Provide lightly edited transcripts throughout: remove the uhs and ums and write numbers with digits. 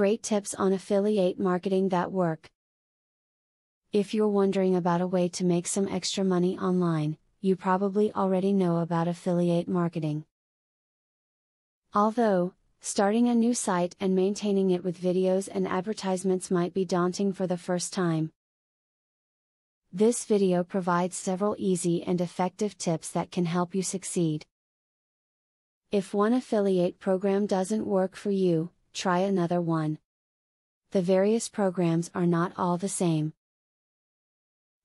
Great tips on affiliate marketing that work. If you're wondering about a way to make some extra money online, you probably already know about affiliate marketing. Although, starting a new site and maintaining it with videos and advertisements might be daunting for the first time. This video provides several easy and effective tips that can help you succeed. If one affiliate program doesn't work for you, try another one. The various programs are not all the same.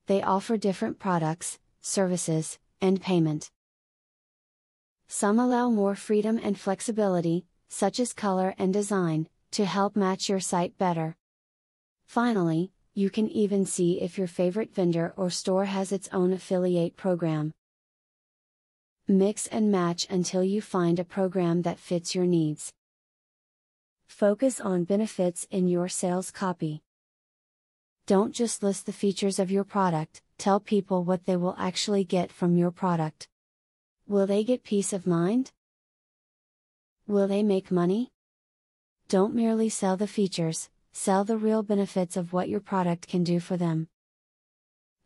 They offer different products, services, and payment. Some allow more freedom and flexibility, such as color and design, to help match your site better. Finally, you can even see if your favorite vendor or store has its own affiliate program. Mix and match until you find a program that fits your needs. Focus on benefits in your sales copy. Don't just list the features of your product, tell people what they will actually get from your product. Will they get peace of mind? Will they make money? Don't merely sell the features, sell the real benefits of what your product can do for them.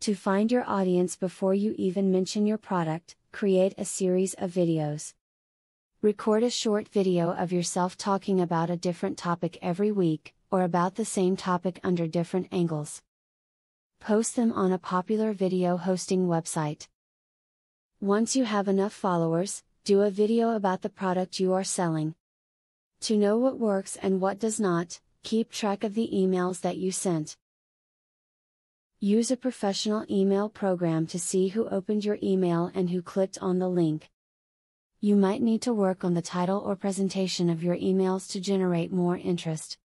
To find your audience before you even mention your product, create a series of videos. Record a short video of yourself talking about a different topic every week, or about the same topic under different angles. Post them on a popular video hosting website. Once you have enough followers, do a video about the product you are selling. To know what works and what does not, keep track of the emails that you sent. Use a professional email program to see who opened your email and who clicked on the link. You might need to work on the title or presentation of your emails to generate more interest.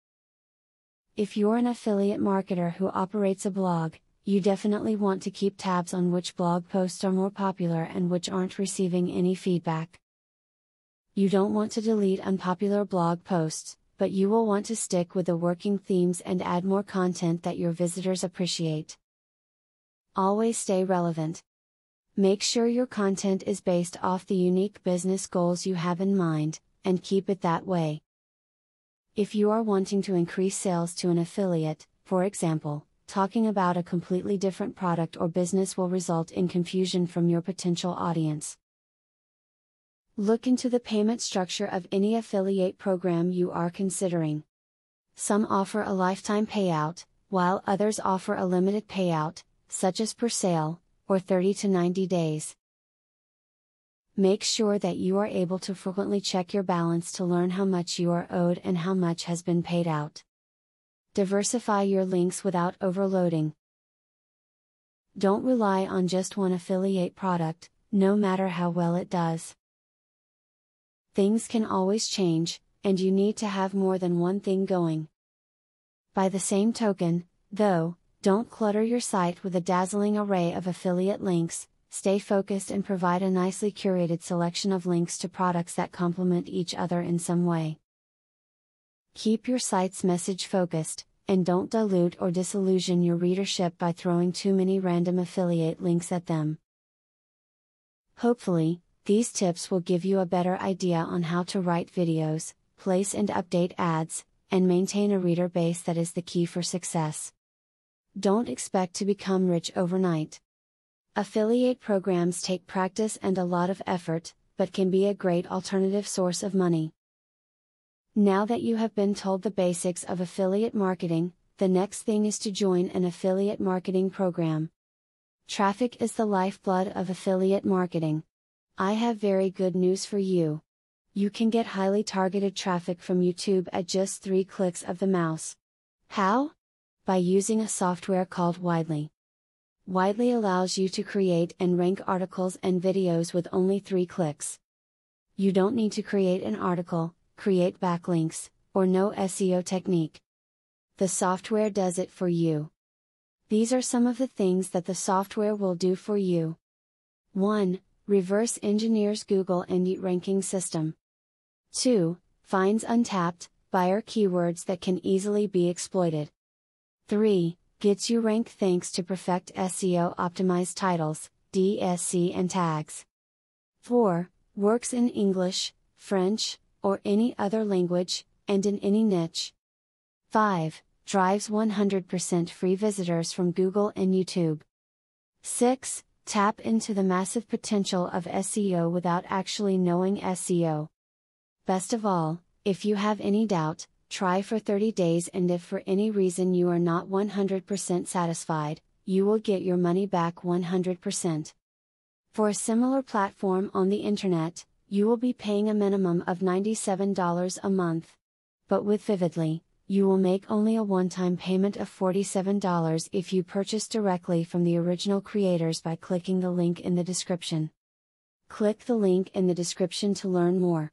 If you're an affiliate marketer who operates a blog, you definitely want to keep tabs on which blog posts are more popular and which aren't receiving any feedback. You don't want to delete unpopular blog posts, but you will want to stick with the working themes and add more content that your visitors appreciate. Always stay relevant. Make sure your content is based off the unique business goals you have in mind, and keep it that way. If you are wanting to increase sales to an affiliate, for example, talking about a completely different product or business will result in confusion from your potential audience. Look into the payment structure of any affiliate program you are considering. Some offer a lifetime payout, while others offer a limited payout, such as per sale, or 30 to 90 days. Make sure that you are able to frequently check your balance to learn how much you are owed and how much has been paid out. Diversify your links without overloading. Don't rely on just one affiliate product, no matter how well it does. Things can always change, and you need to have more than one thing going. By the same token, though, don't clutter your site with a dazzling array of affiliate links. Stay focused and provide a nicely curated selection of links to products that complement each other in some way. Keep your site's message focused, and don't dilute or disillusion your readership by throwing too many random affiliate links at them. Hopefully, these tips will give you a better idea on how to write videos, place and update ads, and maintain a reader base that is the key for success. Don't expect to become rich overnight. Affiliate programs take practice and a lot of effort, but can be a great alternative source of money. Now that you have been told the basics of affiliate marketing, the next thing is to join an affiliate marketing program. Traffic is the lifeblood of affiliate marketing. I have very good news for you. You can get highly targeted traffic from YouTube at just 3 clicks of the mouse. How? By using a software called Widely. Widely allows you to create and rank articles and videos with only 3 clicks. You don't need to create an article, create backlinks, or know SEO technique. The software does it for you. These are some of the things that the software will do for you. 1. Reverse engineers Google Indie ranking system. 2. Finds untapped, buyer keywords that can easily be exploited. 3. Gets you ranked thanks to Perfect SEO optimized titles, DSC and tags. 4. Works in English, French, or any other language, and in any niche. 5. Drives 100% free visitors from Google and YouTube. 6. Tap into the massive potential of SEO without actually knowing SEO. Best of all, if you have any doubt, try for 30 days, and if for any reason you are not 100% satisfied, you will get your money back 100%. For a similar platform on the internet, you will be paying a minimum of $97 a month. But with Vividly, you will make only a one-time payment of $47 if you purchase directly from the original creators by clicking the link in the description. Click the link in the description to learn more.